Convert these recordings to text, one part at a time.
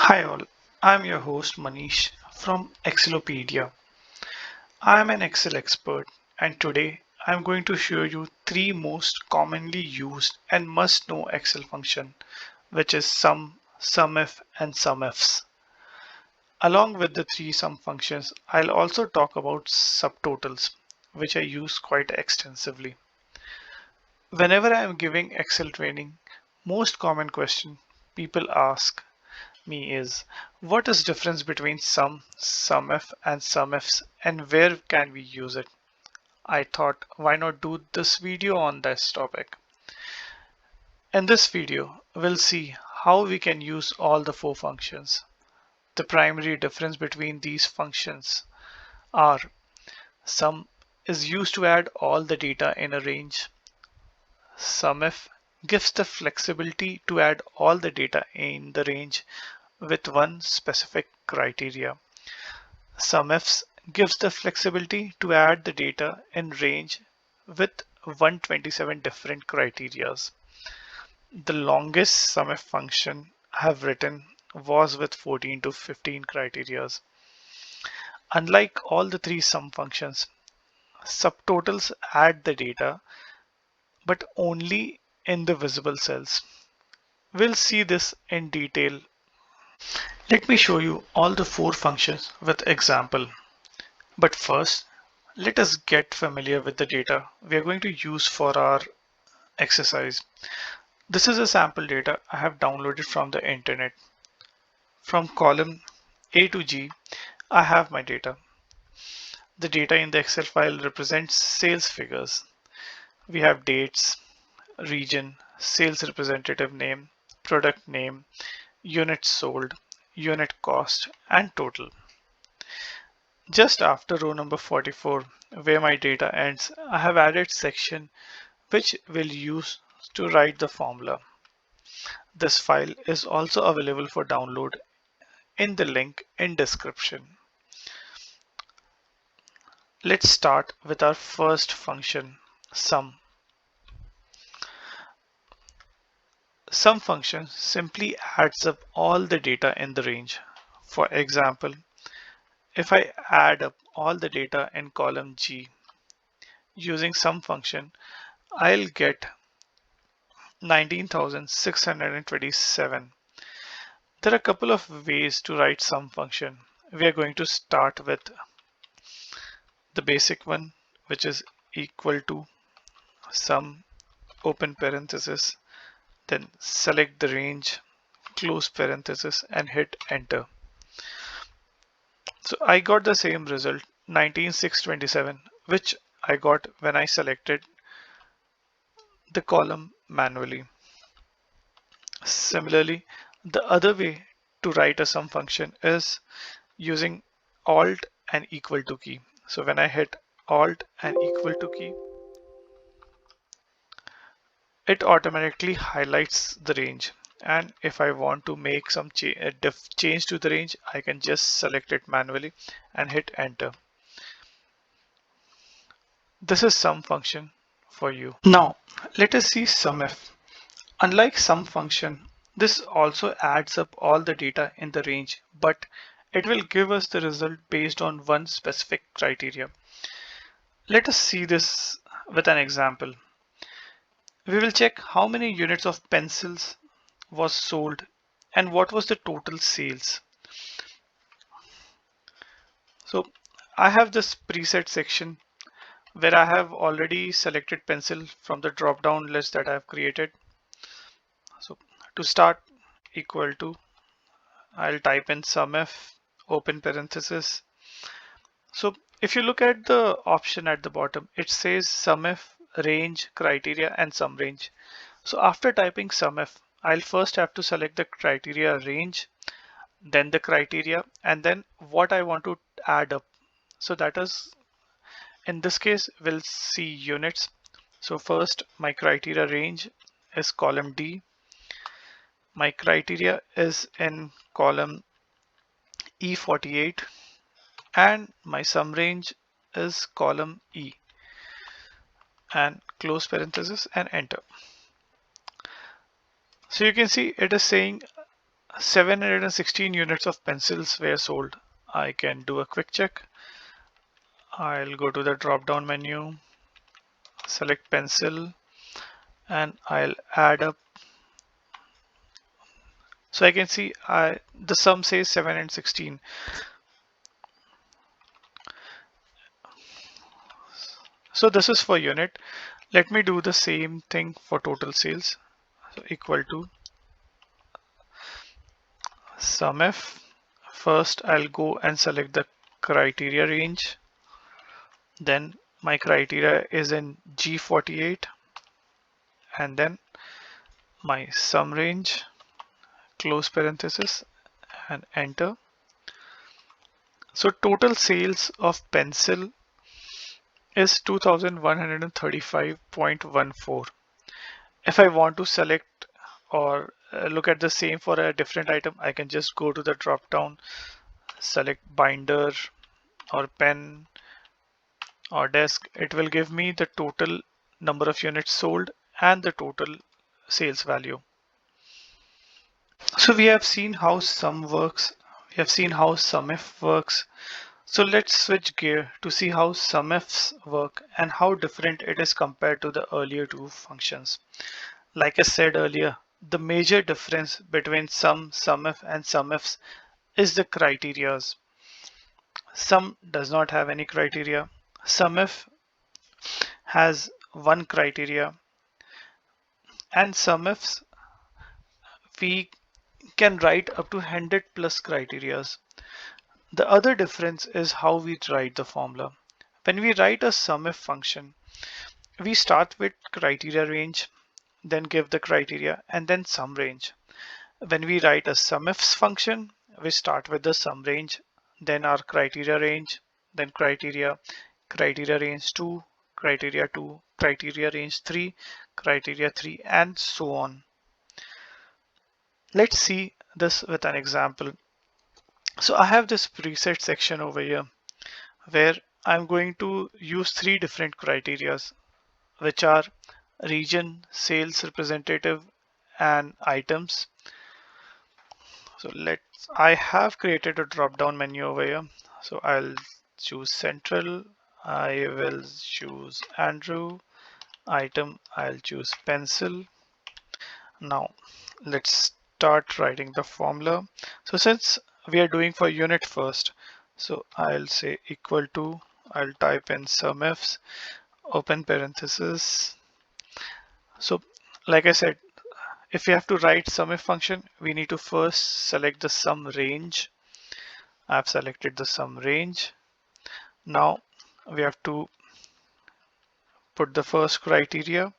Hi all, I'm your host Manish from Excel-O-Pedia. I'm an Excel expert and today I'm going to show you three most commonly used and must know Excel function, which is SUM, SUMIF and SUMIFS. Along with the three SUM functions, I'll also talk about subtotals, which I use quite extensively. Whenever I'm giving Excel training, most common question people ask me is what is difference between SUMIF and SUMIFs and where can we use it? I thought why not do this video on this topic. In this video, we'll see how we can use all the four functions. The primary difference between these functions are SUM is used to add all the data in a range. SUMIF gives the flexibility to add all the data in the range with one specific criteria. SUMIFS gives the flexibility to add the data in range with 127 different criterias. The longest SUMIF function I have written was with 14 to 15 criterias. Unlike all the three SUM functions, subtotals add the data but only in the visible cells. We'll see this in detail. Let me show you all the four functions with example. But first, let us get familiar with the data we are going to use for our exercise. This is a sample data I have downloaded from the internet. From column A to G, I have my data. The data in the Excel file represents sales figures. We have dates, region, sales representative name, product name, units sold, unit cost, and total. Just after row number 44, where my data ends, I have added section which we'll use to write the formula. This file is also available for download in the link in description. Let's start with our first function, SUM. SUM function simply adds up all the data in the range. For example, if I add up all the data in column G using SUM function, I'll get 19,627. There are a couple of ways to write SUM function. We are going to start with the basic one, which is equal to SUM open parenthesis, then select the range, close parenthesis, and hit enter. So I got the same result, 19,627, which I got when I selected the column manually. Similarly, the other way to write a SUM function is using Alt and equal to key. So when I hit Alt and equal to key, it automatically highlights the range. And if I want to make some change to the range, I can just select it manually and hit enter. This is SUM function for you. Now, let us see SUMIF. Unlike SUM function, this also adds up all the data in the range, but it will give us the result based on one specific criteria. Let us see this with an example. We will check how many units of pencils was sold and what was the total sales. So I have this preset section where I have already selected pencil from the drop down list that I have created. So to start, equal to, I'll type in SUMIF open parenthesis. So if you look at the option at the bottom, it says SUMIF range criteria and sum range. So after typing SUMIF, I'll first have to select the criteria range, then the criteria, and then what I want to add up. So that is, in this case, we'll see units. So first, my criteria range is column D. My criteria is in column E48, and my sum range is column E, and close parenthesis and enter. So you can see it is saying 716 units of pencils were sold. I can do a quick check. I'll go to the drop down menu, select pencil, and I'll add up. So I can see the sum says 7 and 16. So this is for unit. Let me do the same thing for total sales. So equal to SUMIF. First, I'll go and select the criteria range. Then my criteria is in G48, and then my sum range, close parenthesis, and enter. So total sales of pencil is 2135.14. If I want to select or look at the same for a different item, I can just go to the drop down, select binder or pen or desk. It will give me the total number of units sold and the total sales value. So we have seen how sum works. We have seen how SUMIF works. So let's switch gear to see how SUMIFs work and how different it is compared to the earlier two functions. Like I said earlier, the major difference between SUMIF and SUMIFs is the criterias. Sum does not have any criteria. SUMIF has one criteria, and SUMIFs we can write up to 100 plus criterias. The other difference is how we write the formula. When we write a SUMIF function, we start with criteria range, then give the criteria, and then sum range. When we write a SUMIFS function, we start with the sum range, then our criteria range, then criteria range 2, criteria 2, criteria range 3, criteria 3, and so on. Let's see this with an example. So I have this preset section over here where I'm going to use three different criterias, which are region, sales representative, and items. So I have created a drop down menu over here. So I'll choose central. I will choose Andrew. Item, I'll choose pencil. Now let's start writing the formula. So since we are doing for unit first, so I'll say equal to, I'll type in SUMIFs, open parenthesis. So like I said, if we have to write SUMIF function, we need to first select the sum range. I've selected the sum range. Now we have to put the first criteria.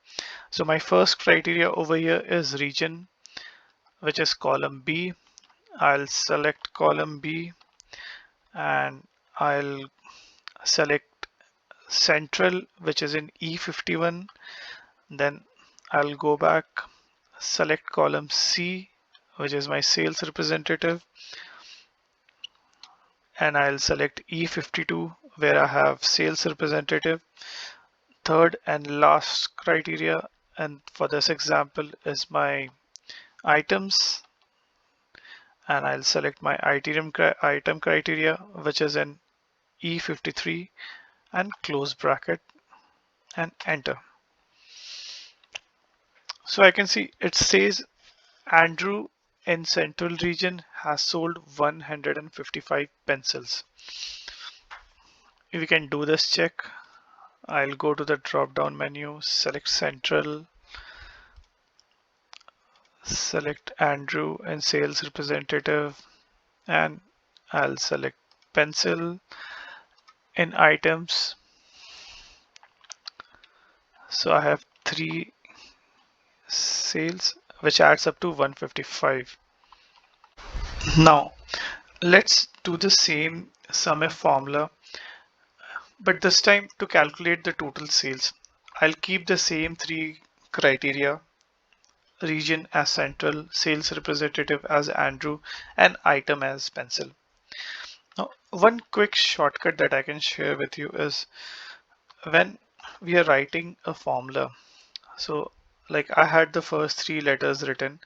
So my first criteria over here is region, which is column B. I'll select column B and I'll select central, which is in E51. Then I'll go back, select column C, which is my sales representative, and I'll select E52 where I have sales representative. Third and last criteria, and for this example, is my items, and I'll select my item criteria, which is in E53, and close bracket and enter. So I can see it says Andrew in central region has sold 155 pencils. We can do this check. I'll go to the drop down menu, select central, select Andrew and sales representative, and I'll select pencil in items. So I have 3 sales, which adds up to 155. Now let's do the same SUMIF formula, but this time to calculate the total sales. I'll keep the same 3 criteria: region as central, sales representative as Andrew, and item as pencil. Now, one quick shortcut that I can share with you is when we are writing a formula. So like I had the first 3 letters written,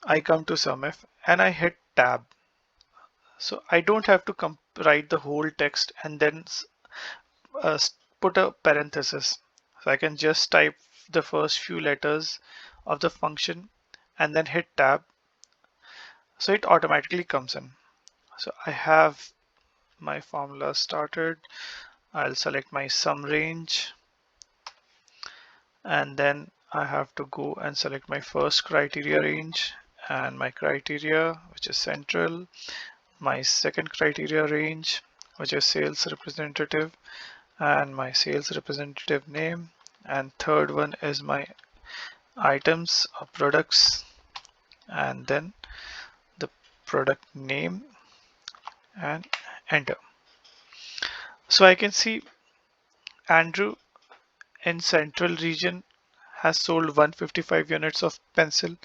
I come to SUMIF and I hit tab. So I don't have to write the whole text and then put a parenthesis. So I can just type the first few letters of the function and then hit tab. So it automatically comes in. So I have my formula started. I'll select my sum range, and then I have to go and select my first criteria range and my criteria, which is central, my second criteria range, which is sales representative, and my sales representative name, and third one is my items or products, and then the product name, and enter. So I can see Andrew in central region has sold 155 units of pencil,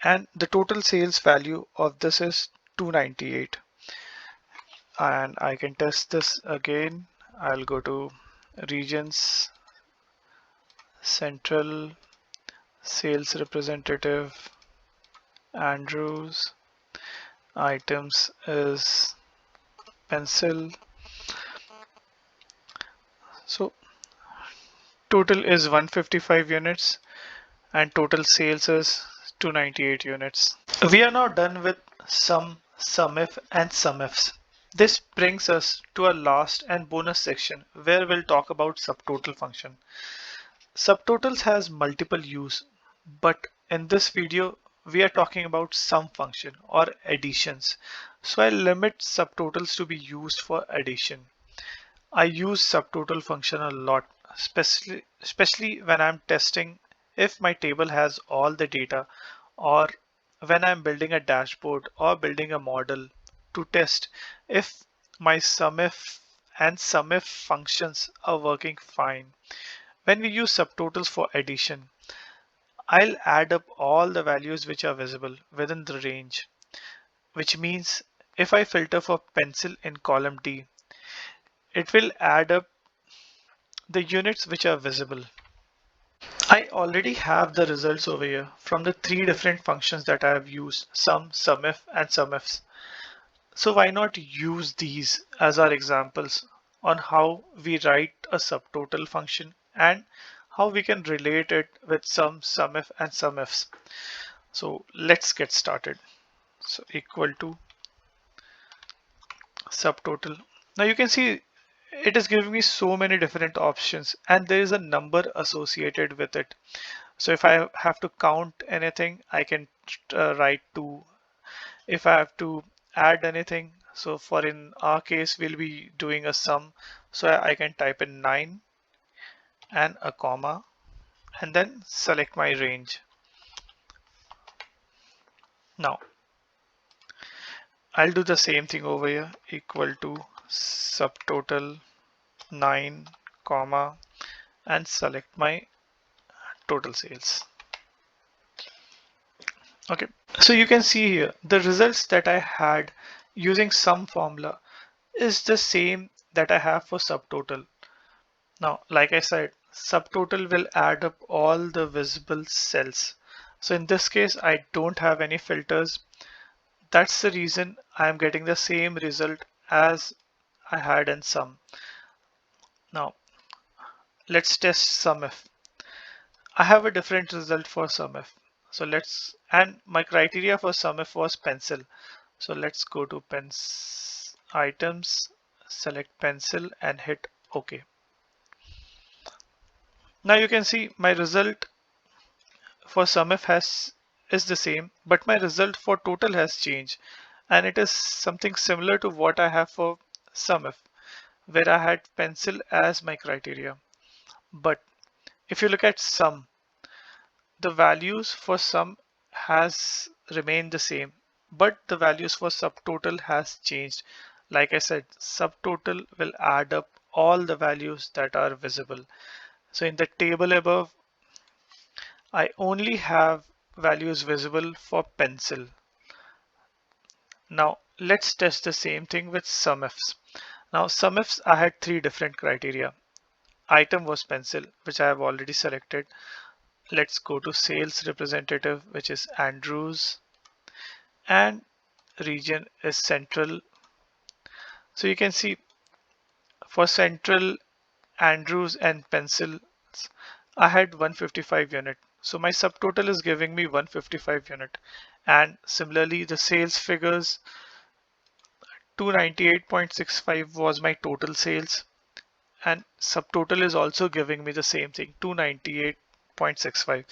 and the total sales value of this is 298. And I can test this again. I'll go to regions, central, sales representative, Andrews, items is pencil. So total is 155 units and total sales is 298 units. We are now done with sum, SUMIF and SUMIFs. This brings us to our last and bonus section where we'll talk about subtotal function. Subtotals has multiple use, but in this video we are talking about sum function or additions. So I limit subtotals to be used for addition. I use subtotal function a lot, especially when I'm testing if my table has all the data, or when I'm building a dashboard or building a model to test if my SUMIF and SUMIF functions are working fine. When we use subtotals for addition, I'll add up all the values which are visible within the range, which means if I filter for pencil in column D, it will add up the units which are visible. I already have the results over here from the three different functions that I have used, sum, SUMIF, and SUMIFs. So why not use these as our examples on how we write a subtotal function and how we can relate it with sum, SUMIF, and SUMIFs. So let's get started. So equal to subtotal. Now you can see it is giving me so many different options and there is a number associated with it. So if I have to count anything, I can write 2. If I have to add anything, so for in our case, we'll be doing a sum. So I can type in 9 and a comma and then select my range. Now I'll do the same thing over here, equal to subtotal 9 comma and select my total sales. Okay, so you can see here the results that I had using sum formula is the same that I have for subtotal. Now, like I said, subtotal will add up all the visible cells. So in this case, I don't have any filters. That's the reason I am getting the same result as I had in sum. Now, let's test SUMIF. I have a different result for SUMIF. So and my criteria for SUMIF was pencil. So let's go to items, select pencil and hit OK. Now you can see my result for SUMIF is the same, but my result for total has changed. And it is something similar to what I have for SUMIF, where I had pencil as my criteria. But if you look at sum, the values for sum has remained the same, but the values for subtotal has changed. Like I said, subtotal will add up all the values that are visible. So in the table above, I only have values visible for pencil. Now let's test the same thing with SUMIFs. Now SUMIFs, I had three different criteria. Item was pencil, which I have already selected. Let's go to sales representative, which is Andrews. and region is central. So you can see for central Andrews and pencils, I had 155 unit. So my subtotal is giving me 155 unit. And similarly, the sales figures 298.65 was my total sales, and subtotal is also giving me the same thing 298.65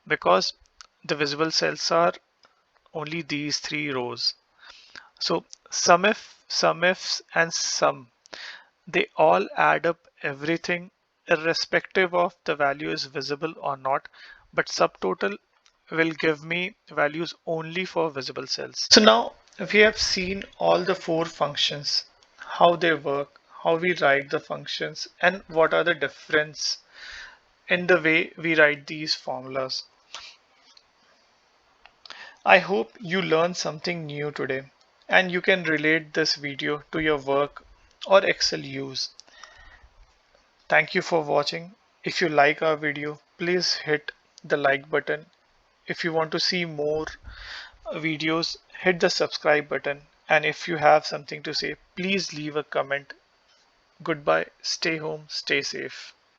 because the visible cells are only these three rows. So SUMIF, SUMIFs and SUM, they all add up everything irrespective of the value is visible or not, but subtotal will give me values only for visible cells. So now we have seen all the four functions, how they work, how we write the functions, and what are the difference in the way we write these formulas. I hope you learned something new today and you can relate this video to your work or Excel use. Thank you for watching. If you like our video, please hit the like button. If you want to see more videos, hit the subscribe button. And if you have something to say, please leave a comment. Goodbye. Stay home. Stay safe.